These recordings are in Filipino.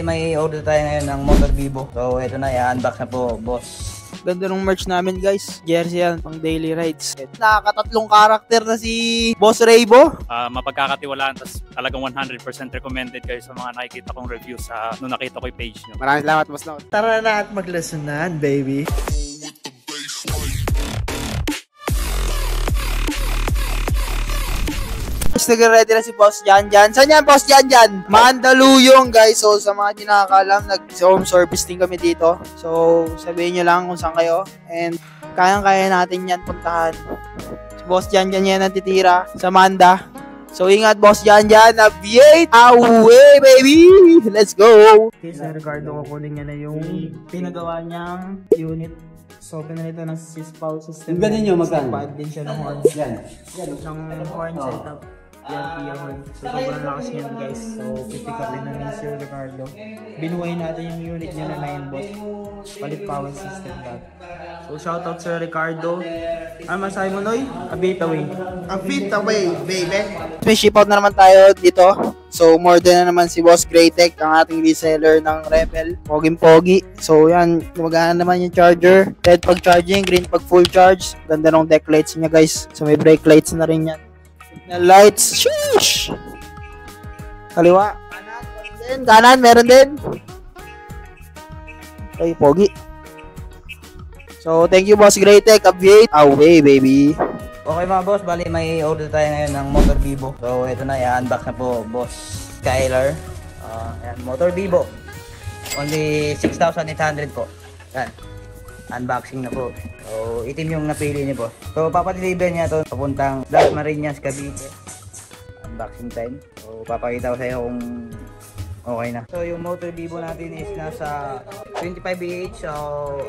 May order tayo ngayon ng Motor Vivo. So, ito na, i-unbox na po, boss. Ganda ng merch namin, guys. Jersey yan, pang daily rides. Nakakatatlong karakter na si Boss Raybo. Mapagkakatiwalaan, tas talagang 100% recommended kayo sa mga nakikita kong reviews sa nung nakita ko yung page nyo. Maraming salamat, Boss Note. Tara na at maglasunan, baby. Nag-ready na si Boss Janjan. Saan yan, Boss Janjan? Mandaluyong, guys. So, sa mga di nakakalam, nag-home service din kami dito. So, sabihin nyo lang kung saan kayo. And, kayang-kaya natin yan puntahan. Si Boss Janjan yan natitira sa Manda. So, ingat, Boss Janjan. Navigate away, baby! Let's go! Okay, Sir Ricardo, kukunin niya na yung pinagawa niyang unit. So, pinalito ng syspow system. Ganun nyo, magkano? Pad din siya ng horn. Yan. Ng horn setup. Yan, horn. So, sobrang lakas niyan, guys. So, pipick up din na ni Sir Ricardo. Binuhay natin yung unit niya na 9-bot. Palit power system back. So, shoutout Sir Ricardo. Masahe mo, Noy? A bit away. A bit away, baby. May shipout na naman tayo dito. So, more than na naman si Boss Graytech, ang ating reseller ng Rebel. Poging-pogi. So, yan. Gumagana naman yung charger. Red pag charging, green pag full charge. Ganda ng deck lights niya, guys. So, may brake lights na rin yan. Na lights. Sheesh! Kaliwa. Kanan, meron din. Okay, pogi. So, thank you, Boss Graytech. Update. Away, baby. Okay mga boss, bali may order tayo ngayon ng Motor Vivo. So, ito na, i-unbox na po, Boss Skyler. Ayan, Motor Vivo. Only 6,800 po. Yan. Unboxing na po. So, itim yung napili niyo po. So, papadeliver niya to papuntang Las Marinas, Cavite. Unboxing time. So, papakita ko sa iyo kung okay na. So, yung Motor Vivo natin is nasa 25 BH. So,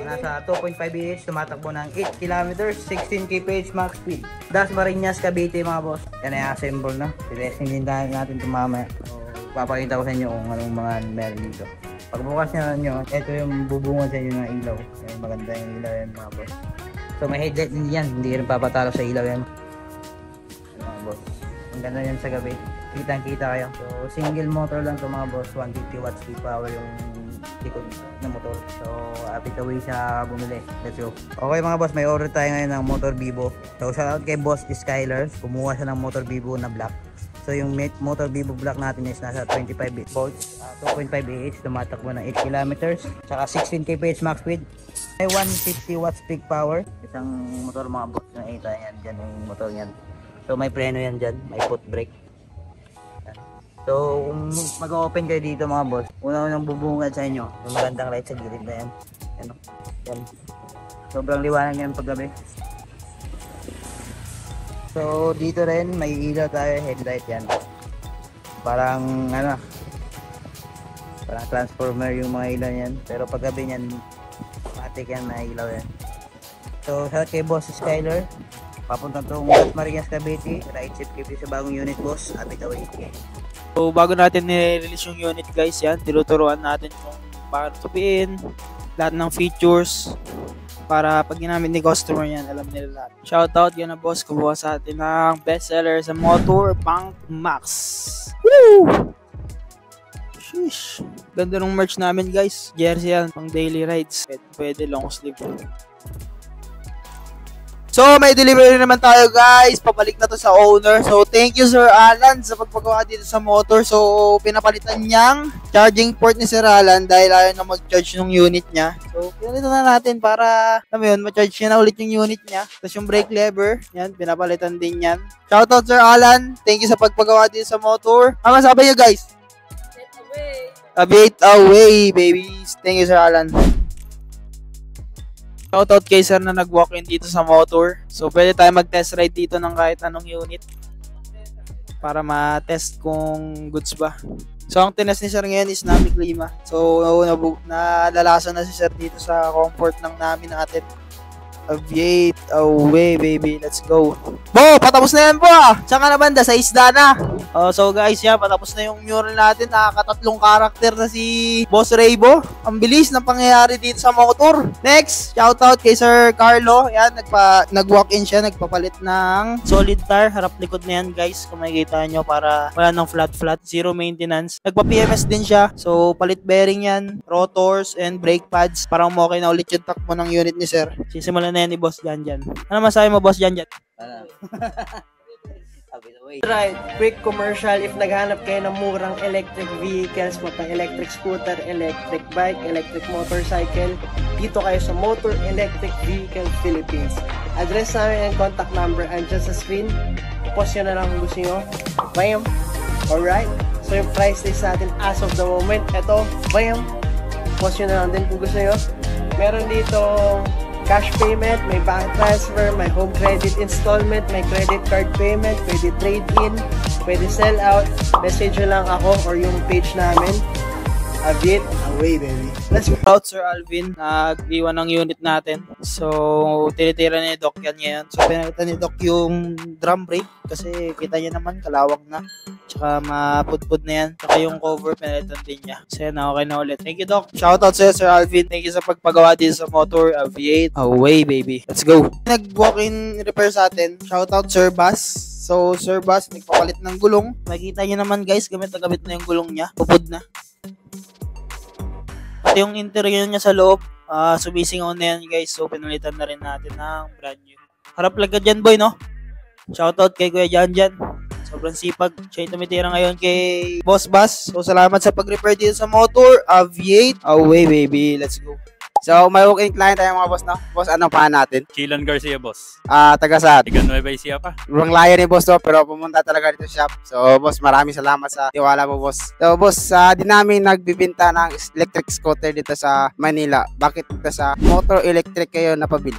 nasa 2.5 BH. Tumatakbo ng 8 km, 16 kph max speed. Las Marinas, Cavite mga boss. Yan ay assemble na. Testing din natin ito mamaya. So, papakita ko sa inyo kung anong mga meron dito. Pagbukas nyo, ito yung bubungan sa inyo ng ilaw. Yung maganda yung ilaw yan mga boss. So may headlight din yan, hindi rin papatalo sa ilaw yan. Mga boss, ang ganda yan sa gabi. Kitang kita kayo. So single motor lang to mga boss, 150 watts peak power yung likod ng motor. So apit away siya bumili. Let's go. Okay mga boss, may order tayo ngayon ng Motor Vivo. So shoutout kay Boss Skyler, kumuha siya ng Motor Vivo na black. So yung Motor Vivo Black natin is nasa 25 volts, 2.5 Ah, tumatakbo ng 8 kilometers, saka 16 kph max speed. May 150 watts peak power. Isang motor mga boss na ita yan, dyan yung motor yan. So may preno yan dyan, may foot brake. So kung mag-open kayo dito mga boss, unang bubungad sa inyo, yung magandang light sa gilid na yan. Yan, yan. Sobrang liwanag yan paggabi. So dito rin may ilaw tayo, headlight yan. Parang ano, parang transformer yung mga ilaw yan. Pero pag gabi yan, matik yan, may ilaw yan. So shout kay Boss Skyler, papunta tong Las Marinas, Cavite. Right shift kayo sa bagong unit boss, apit away. So bago natin nire-release yung unit, guys, yan, tinuturuan natin kung paano tupiin, lahat ng features, para pag ginamit ni customer yan, alam nila lahat. Shoutout yan na boss, kumuha sa atin ng bestseller sa Motor Bank Max. Woo! Sheesh. Ganda ng merch namin, guys. Jersey yan, pang daily rides. Pwede long sleeve. So, may delivery naman tayo, guys. Papalik na to sa owner. So, thank you, Sir Alan, sa pagpagawa dito sa motor. So, pinapalitan niyang charging port ni Sir Alan dahil ayaw na mag-charge ng unit niya. So, pinalitan na natin para, alam mo yun, ma-charge niya na ulit yung unit niya. Tapos yung brake lever, yan, pinapalitan din yan. Shoutout, Sir Alan. Thank you sa pagpagawa dito sa motor. Ano sabi niyo, guys? A bit away, babies. Thank you, Sir Alan. Shoutout kay sir na nag-walk-in dito sa motor. So, pwede tayo mag-test ride dito ng kahit anong unit para ma-test kung goods ba. So, ang tinest ni sir ngayon is Nami Klima. So, nalalasan na si sir dito sa comfort ng namin natin. Aviate away, baby. Let's go. Bo, patapos na yan po ah. Saan ka na banda? Sa isda na. So guys, yan, patapos na yung mural natin. Nakakatatlong karakter na si Boss Raybo. Ang bilis ng pangyayari dito sa motor. Next, shoutout kay Sir Carlo. Yan, nag-walk-in siya, nagpapalit ng solid tire. Harap likod na yan guys. Kung makikita nyo, para wala ng flat, zero maintenance. Nagpa-PMS din siya. So, palit bearing yan, rotors, and brake pads. Parang okay na ulit yung takbo ng unit ni Sir. Sisimulan na yan ni Boss Janjan. Ano masabi mo, Boss Janjan? Right, quick commercial. If naghanap kayo ng murang electric vehicles, electric scooter, electric bike, electric motorcycle, dito kayo sa Motor Electric Vehicle Philippines. Address namin and contact number andyan sa screen. Post nyo na lang kung gusto nyo. Bam! Alright, so yung price list natin as of the moment, eto, bam! Post nyo na lang din kung gusto nyo. Meron dito cash payment, may bank transfer, may home credit installment, may credit card payment, pwede trade-in, pwede sell out. Message nyo lang ako or yung page namin. Aviate away, baby. Let's go. Out, Sir Alvin. Nag-iwan ng unit natin. So, tinitira ni Doc yan ngayon. So, pinalitan ni Doc yung drum brake kasi kita niya naman, kalawang na. Tsaka mapudpud na yan. Tsaka yung cover, pinalitan din niya. So, yan, okay na ulit. Thank you, Doc. Shoutout sa'yo, Sir Alvin. Thank you sa pagpagawa din sa motor. Aviate away, baby. Let's go. Nag-walk-in repair sa atin. Shoutout, Sir Bass. So, Sir Bass, nagpapalit ng gulong. Makikita niyo naman, guys, gamit na gamit na yung gulong niya. Pupud na. Pati yung interior niya sa loob, sumisingaw na yan, guys. So, pinalitan na rin natin ng brand new. Harap lagad dyan, boy, no? Shoutout kay Kuya Janjan. Sobrang sipag. Siya yung tumitira ngayon kay Boss Bass. So, salamat sa pag-repair dito sa motor. Aviate away, baby. Let's go. So, may walk-in client tayo mga boss, no? Boss, anong pahan natin? Chilan Garcia, boss. Taga saan? Tiga Nueva Ecija pa. Wrong layo ni boss to, pero pumunta talaga dito sa shop. So, boss, maraming salamat sa tiwala mo, boss. So, boss, di namin nagbibinta ng electric scooter dito sa Manila. Bakit dito sa motor electric kayo napabili?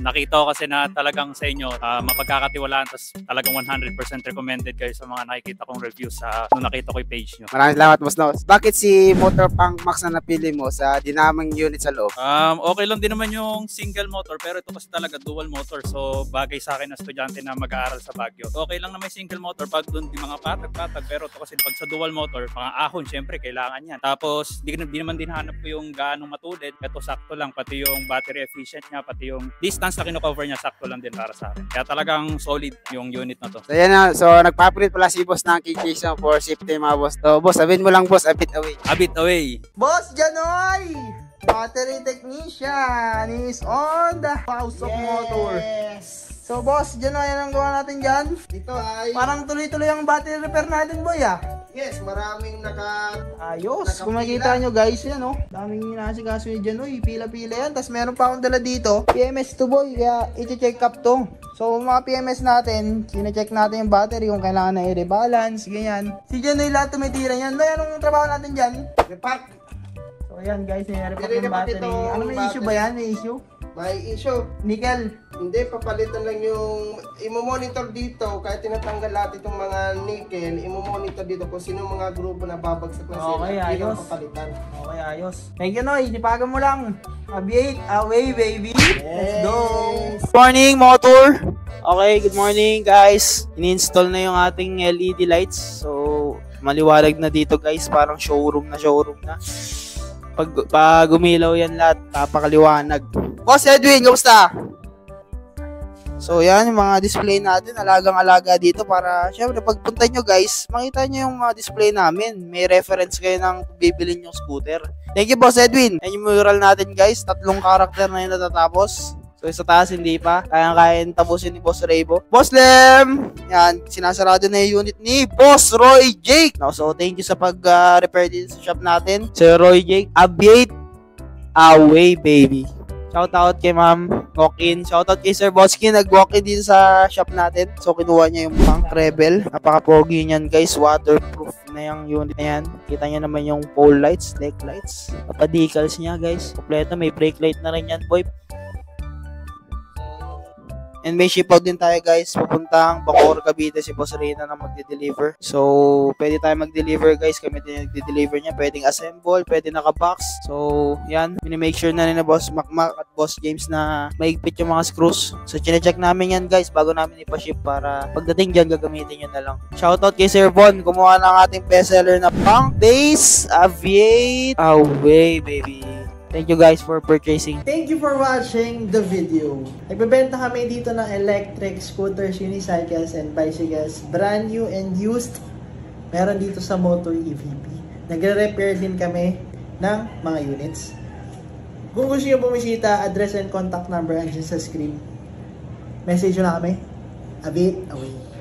Nakita ko kasi na talagang sa inyo, mapagkakatiwalaan, tas talagang 100% recommended kayo sa mga nakikita kong reviews sa nung nakita ko yung page nyo. Maraming salamat, boss, no? Bakit si Motor Punk Max na napili mo sa dinamang unit sa loob? Okay lang din naman yung single motor, pero ito kasi talaga dual motor. So, bagay sa akin na estudyante na mag-aaral sa Baguio. Okay lang na may single motor pag doon di mga patag-patag, pero ito kasi pag sa dual motor, mga ahon, syempre, kailangan yan. Tapos, di naman din hanap ko yung gaanong matulid. Ito sakto lang, pati yung battery efficient niya, pati yung distance na kino-cover niya, sakto lang din para sa akin. Kaya talagang solid yung unit na to. So, yan na. So, nagpapalit pala si boss ng keycase for safety, mga boss. So, boss, sabihin mo lang, boss, a bit away. A bit away. Boss Janoy! Battery technician is on the house of motor. So, boss, Janoy, anong gawa natin dyan? Ito ay... Parang tuloy-tuloy ang battery repair natin, boy, ah. Yes, maraming Ayos. Kung makikita nyo, guys, yan, oh. Daming inasikaso ni Janoy. Pila-pila yan. Tapos meron pa akong dala dito. PMS to, boy. Kaya, iti-check up to. So, mga PMS natin, sine-check natin yung battery kung kailangan na i-rebalance, ganyan. Si Janoy lahat tumitira yan. Noy, anong trabaho natin dyan? repack. So, ayan, guys. Nire-repack yung battery. Ano may issue ba yan? May issue? May issue. Nickel. Hindi, papalitan lang yung... Imo-monitor dito, kahit tinatanggal lahat itong mga nickel, imo-monitor dito kung sino mga grupo na babagsak na sila. Okay, Yun ang ayos. papalitan. Okay, ayos. Thank you, Noy. Sipagan mo lang. Aviate away, baby. Let's go. Good morning, motor. Okay, good morning, guys. Ini-install na yung ating LED lights. So, maliwanag na dito, guys. Parang showroom na. Pag umilaw yan lahat, papakaliwanag. Boss Edwin, kamusta? So yan, yung mga display natin, alagang-alaga dito para syempre pagpunta nyo guys, makita nyo yung mga display namin. May reference kayo ng bibilin yung scooter. Thank you, Boss Edwin. Yan yung mural natin guys, 3 karakter na yung natatapos. So sa taas hindi pa, kayang-kaya tapusin ni Boss Raybo. Boss Lem! Yan, sinasarado na yung unit ni Boss Roy Jake. No, so thank you sa pag-repair dito sa shop natin. Sir Roy Jake, Aviate away, baby. Shoutout kay Ma'am Walk-in. Shoutout kay Sir Botsky. Nag-walk-in dito sa shop natin. So, kinuha niya yung punk Rebel. Napaka-pogi niyan, guys. Waterproof na yung unit na yan. Kita niya naman yung pole lights, deck lights. Papadecals niya, guys. Kompleto. May brake light na rin yan, boy. And may ship out din tayo guys, papuntang Bacoor, Cavite, si Boss Reyna na magde-deliver. So, pwede tayo mag-deliver guys, kami din nagde-deliver niya. Pwedeng assemble, pwede naka-box. So, yan, minimake sure na rin na Boss Macmac at Boss James na maigpit yung mga screws. So, chinecheck namin yan guys bago namin ipaship para pagdating dyan, gagamitin nyo na lang. Shoutout kay Sir Von, kumuha ng ating bestseller na Punk Days Aviate Away, baby. Thank you guys for purchasing. Thank you for watching the video. Nagbebenta kami dito ng electric scooters, unicycles, and bicycles. Brand new and used. Meron dito sa Motor EVP. Nagre-repair din kami ng mga units. Kung gusto nyo bumisita, address and contact number andyan sa screen. Message nyo na kami. A bit away.